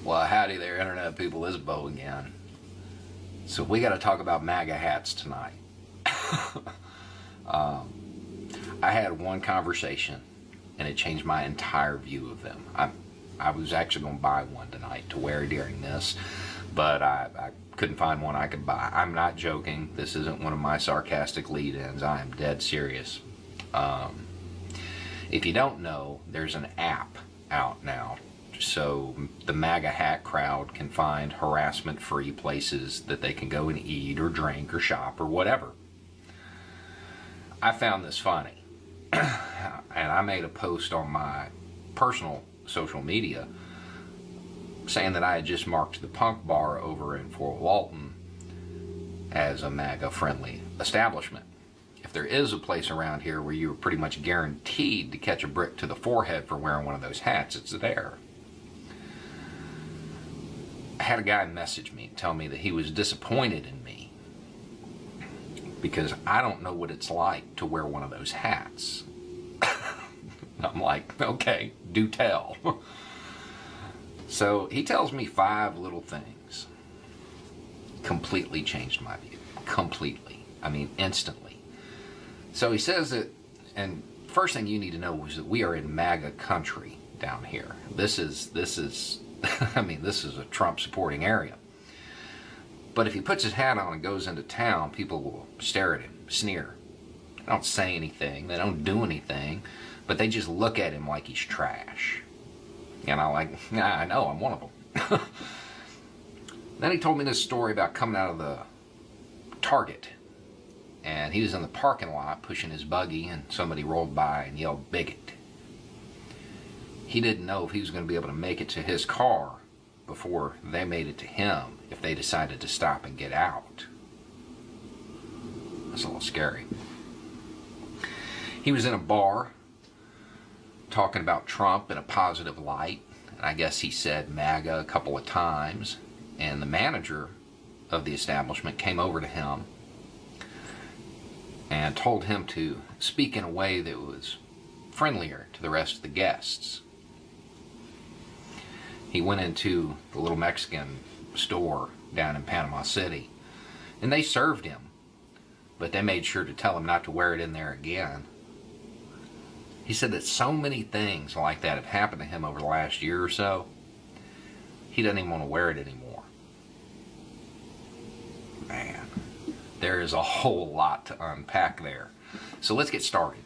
Well, howdy there, Internet people. This is Bo again. So we got to talk about MAGA hats tonight. I had one conversation, and it changed my entire view of them. I was actually going to buy one tonight to wear during this, but I couldn't find one I could buy. I'm not joking. This isn't one of my sarcastic lead-ins. I am dead serious. If you don't know, there's an app out now, so the MAGA hat crowd can find harassment-free places that they can go and eat or drink or shop or whatever. I found this funny, and I made a post on my personal social media saying that I had just marked the Punk Bar over in Fort Walton as a MAGA-friendly establishment. If there is a place around here where you're pretty much guaranteed to catch a brick to the forehead for wearing one of those hats, it's there. I had a guy message me and tell me that he was disappointed in me because I don't know what it's like to wear one of those hats. I'm like, okay, do tell. So he tells me 5 little things. Completely changed my view. Completely. I mean, instantly. So he says that, and first thing you need to know is that we are in MAGA country down here. This is I mean, this is a Trump supporting area. But if he puts his hat on and goes into town, people will stare at him, sneer. They don't say anything, they don't do anything, but they just look at him like he's trash. And I'm like, nah, I know, I'm one of them. Then he told me this story about coming out of the Target. And he was in the parking lot pushing his buggy, and somebody rolled by and yelled, "Bigot." He didn't know if he was going to be able to make it to his car before they made it to him if they decided to stop and get out. That's a little scary. He was in a bar talking about Trump in a positive light, and I guess he said MAGA a couple of times, and the manager of the establishment came over to him and told him to speak in a way that was friendlier to the rest of the guests. He went into the little Mexican store down in Panama City, and they served him, but they made sure to tell him not to wear it in there again. He said that so many things like that have happened to him over the last year or so, he doesn't even want to wear it anymore. Man, there is a whole lot to unpack there. So let's get started.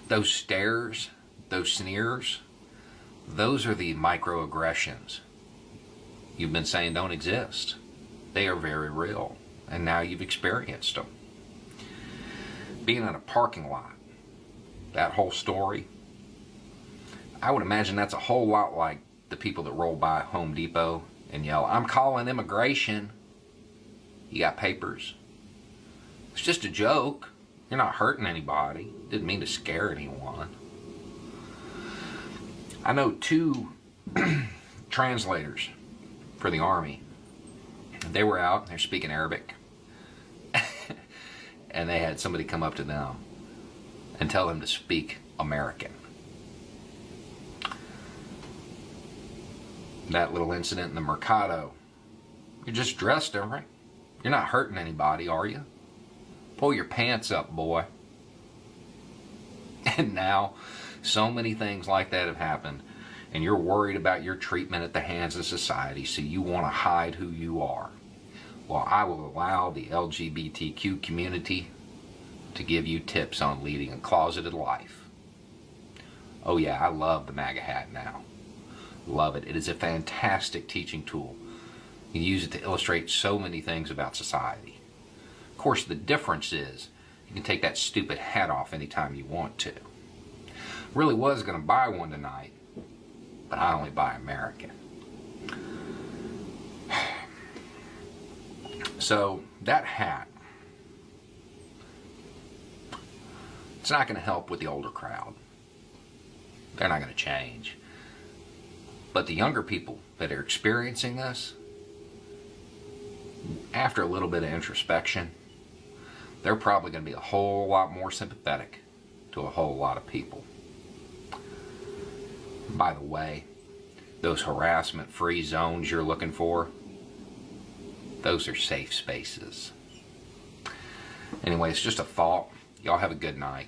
Those stares, those sneers, those are the microaggressions you've been saying don't exist. They are very real, and now you've experienced them. Being in a parking lot, that whole story, I would imagine that's a whole lot like the people that roll by Home Depot and yell, "I'm calling immigration. You got papers?" It's just a joke. You're not hurting anybody. Didn't mean to scare anyone. I know 2 translators for the Army. They were out, they're speaking Arabic, and they had somebody come up to them and tell them to speak American. That little incident in the Mercado, you're just dressed different. You're not hurting anybody, are you? Pull your pants up, boy. And now, so many things like that have happened, and you're worried about your treatment at the hands of society, so you want to hide who you are. Well, I will allow the LGBTQ community to give you tips on leading a closeted life. Oh yeah, I love the MAGA hat now. Love it. It is a fantastic teaching tool. You can use it to illustrate so many things about society. Of course, the difference is you can take that stupid hat off anytime you want to. Really was going to buy one tonight, but I only buy American. So that hat, it's not going to help with the older crowd. They're not going to change. But the younger people that are experiencing this, after a little bit of introspection, they're probably going to be a whole lot more sympathetic to a whole lot of people. By the way, those harassment-free zones you're looking for, those are safe spaces. Anyway, it's just a thought. Y'all have a good night.